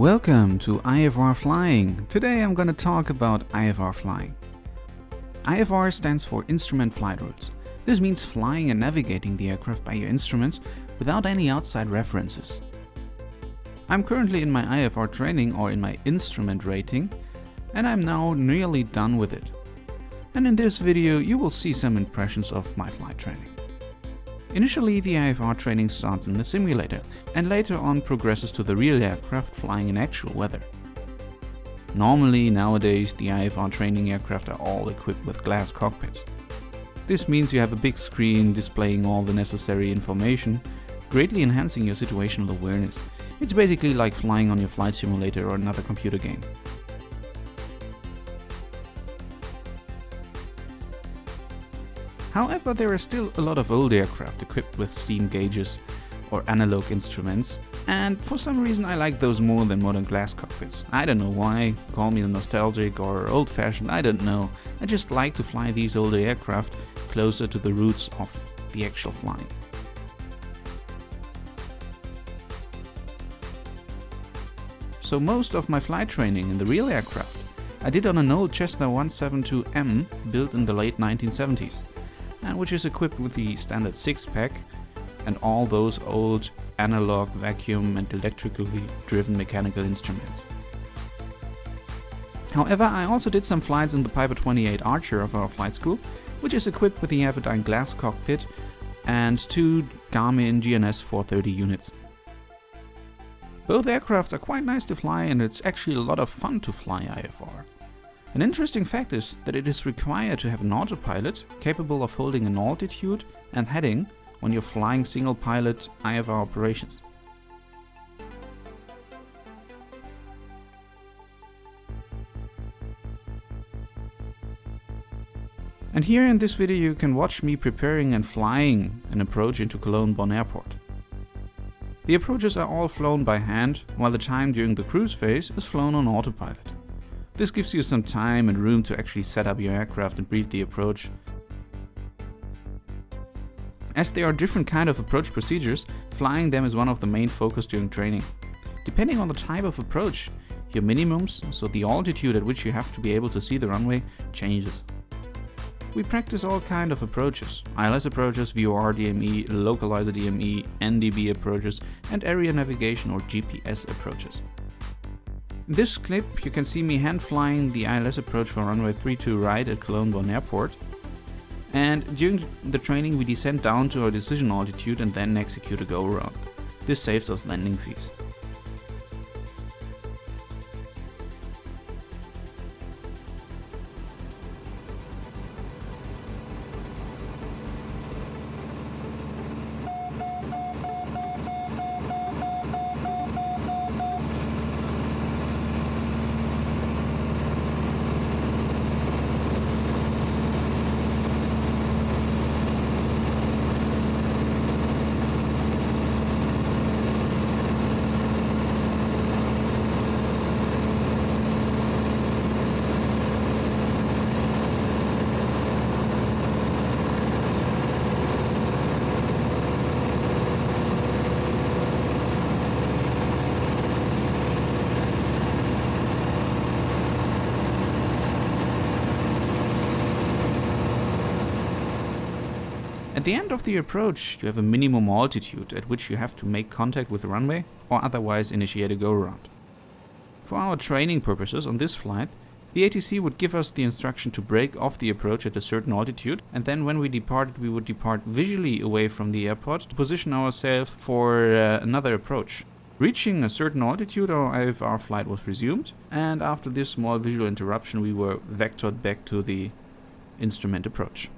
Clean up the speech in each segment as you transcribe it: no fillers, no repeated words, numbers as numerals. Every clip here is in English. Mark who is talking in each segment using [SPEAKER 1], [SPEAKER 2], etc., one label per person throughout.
[SPEAKER 1] Welcome to IFR Flying. Today I'm going to talk about IFR Flying. IFR stands for Instrument Flight Rules. This means flying and navigating the aircraft by your instruments without any outside references. I'm currently in my IFR training or in my instrument rating, and I'm now nearly done with it. And in this video you will see some impressions of my flight training. Initially, the IFR training starts in the simulator and later on progresses to the real aircraft flying in actual weather. Normally, nowadays, the IFR training aircraft are all equipped with glass cockpits. This means you have a big screen displaying all the necessary information, greatly enhancing your situational awareness. It's basically like flying on your flight simulator or another computer game. However, there are still a lot of old aircraft equipped with steam gauges or analog instruments, and for some reason I like those more than modern glass cockpits. I don't know why, call me nostalgic or old-fashioned, I don't know. I just like to fly these older aircraft closer to the roots of the actual flying. So most of my flight training in the real aircraft I did on an old Cessna 172M built in the late 1970s. And which is equipped with the standard 6-pack and all those old analog, vacuum and electrically driven mechanical instruments. However, I also did some flights in the Piper 28 Archer of our flight school, which is equipped with the Avidyne glass cockpit and two Garmin GNS 430 units. Both aircrafts are quite nice to fly, and it's actually a lot of fun to fly IFR. An interesting fact is that it is required to have an autopilot capable of holding an altitude and heading when you're flying single pilot IFR operations. And here in this video you can watch me preparing and flying an approach into Cologne-Bonn airport. The approaches are all flown by hand, while the time during the cruise phase is flown on autopilot. This gives you some time and room to actually set up your aircraft and brief the approach. As there are different kind of approach procedures, flying them is one of the main focus during training. Depending on the type of approach, your minimums, so the altitude at which you have to be able to see the runway, changes. We practice all kind of approaches: ILS approaches, VOR DME, localizer DME, NDB approaches and area navigation or GPS approaches. In this clip you can see me hand flying the ILS approach for runway 32 right at Cologne-Bonn airport, and during the training we descend down to our decision altitude and then execute a go around. This saves us landing fees. At the end of the approach, you have a minimum altitude at which you have to make contact with the runway or otherwise initiate a go-around. For our training purposes on this flight, the ATC would give us the instruction to break off the approach at a certain altitude, and then when we departed, we would depart visually away from the airport to position ourselves for another approach. Reaching a certain altitude, our IFR flight was resumed, and after this small visual interruption we were vectored back to the instrument approach.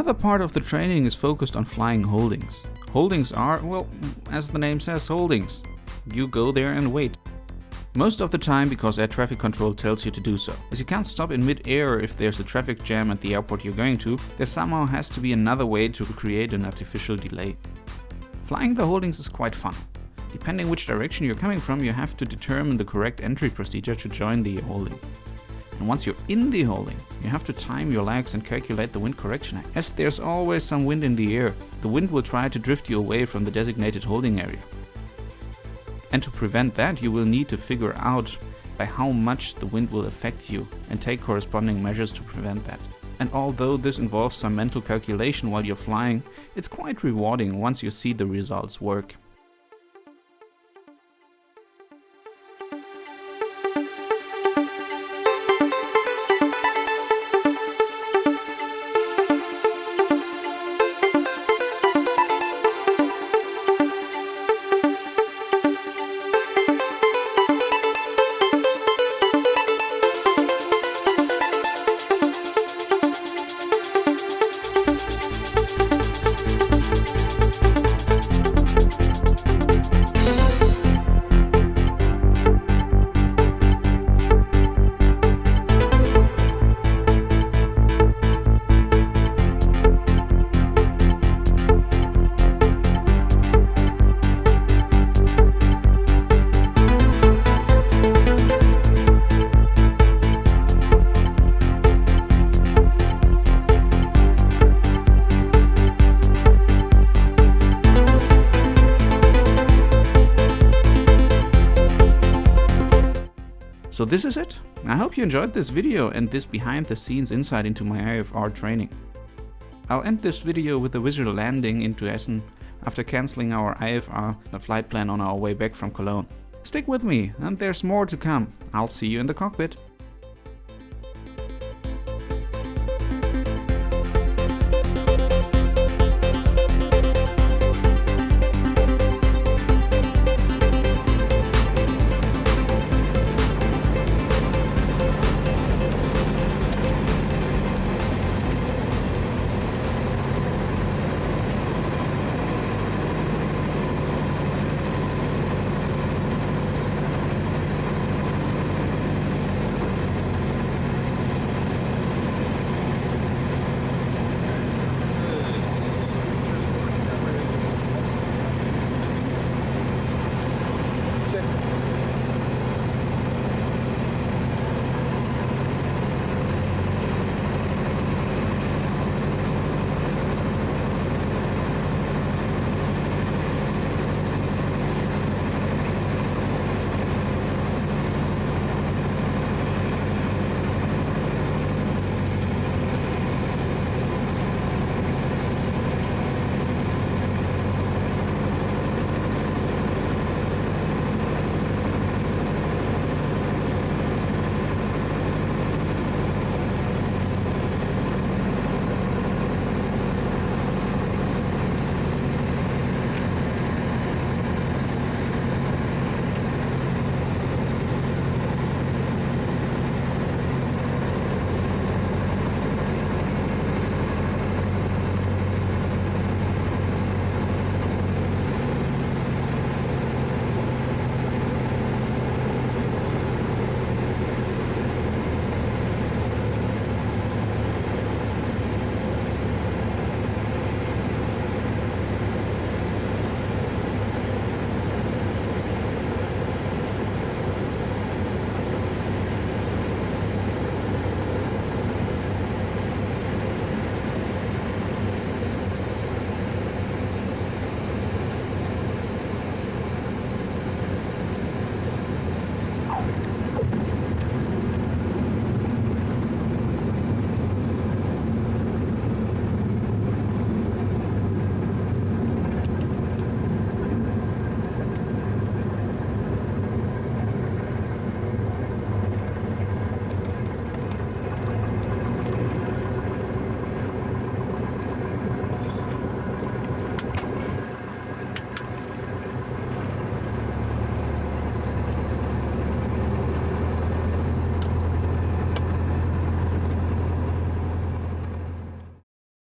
[SPEAKER 1] Another part of the training is focused on flying holdings. Holdings are, well, as the name says, holdings. You go there and wait. Most of the time because air traffic control tells you to do so. As you can't stop in mid-air if there's a traffic jam at the airport you're going to, there somehow has to be another way to create an artificial delay. Flying the holdings is quite fun. Depending which direction you're coming from, you have to determine the correct entry procedure to join the holding. And once you're in the holding, you have to time your legs and calculate the wind correction. As there's always some wind in the air, the wind will try to drift you away from the designated holding area. And to prevent that, you will need to figure out by how much the wind will affect you and take corresponding measures to prevent that. And although this involves some mental calculation while you're flying, it's quite rewarding once you see the results work. So this is it. I hope you enjoyed this video and this behind the scenes insight into my IFR training. I'll end this video with a visual landing into Essen after cancelling our IFR flight plan on our way back from Cologne. Stick with me and there's more to come. I'll see you in the cockpit.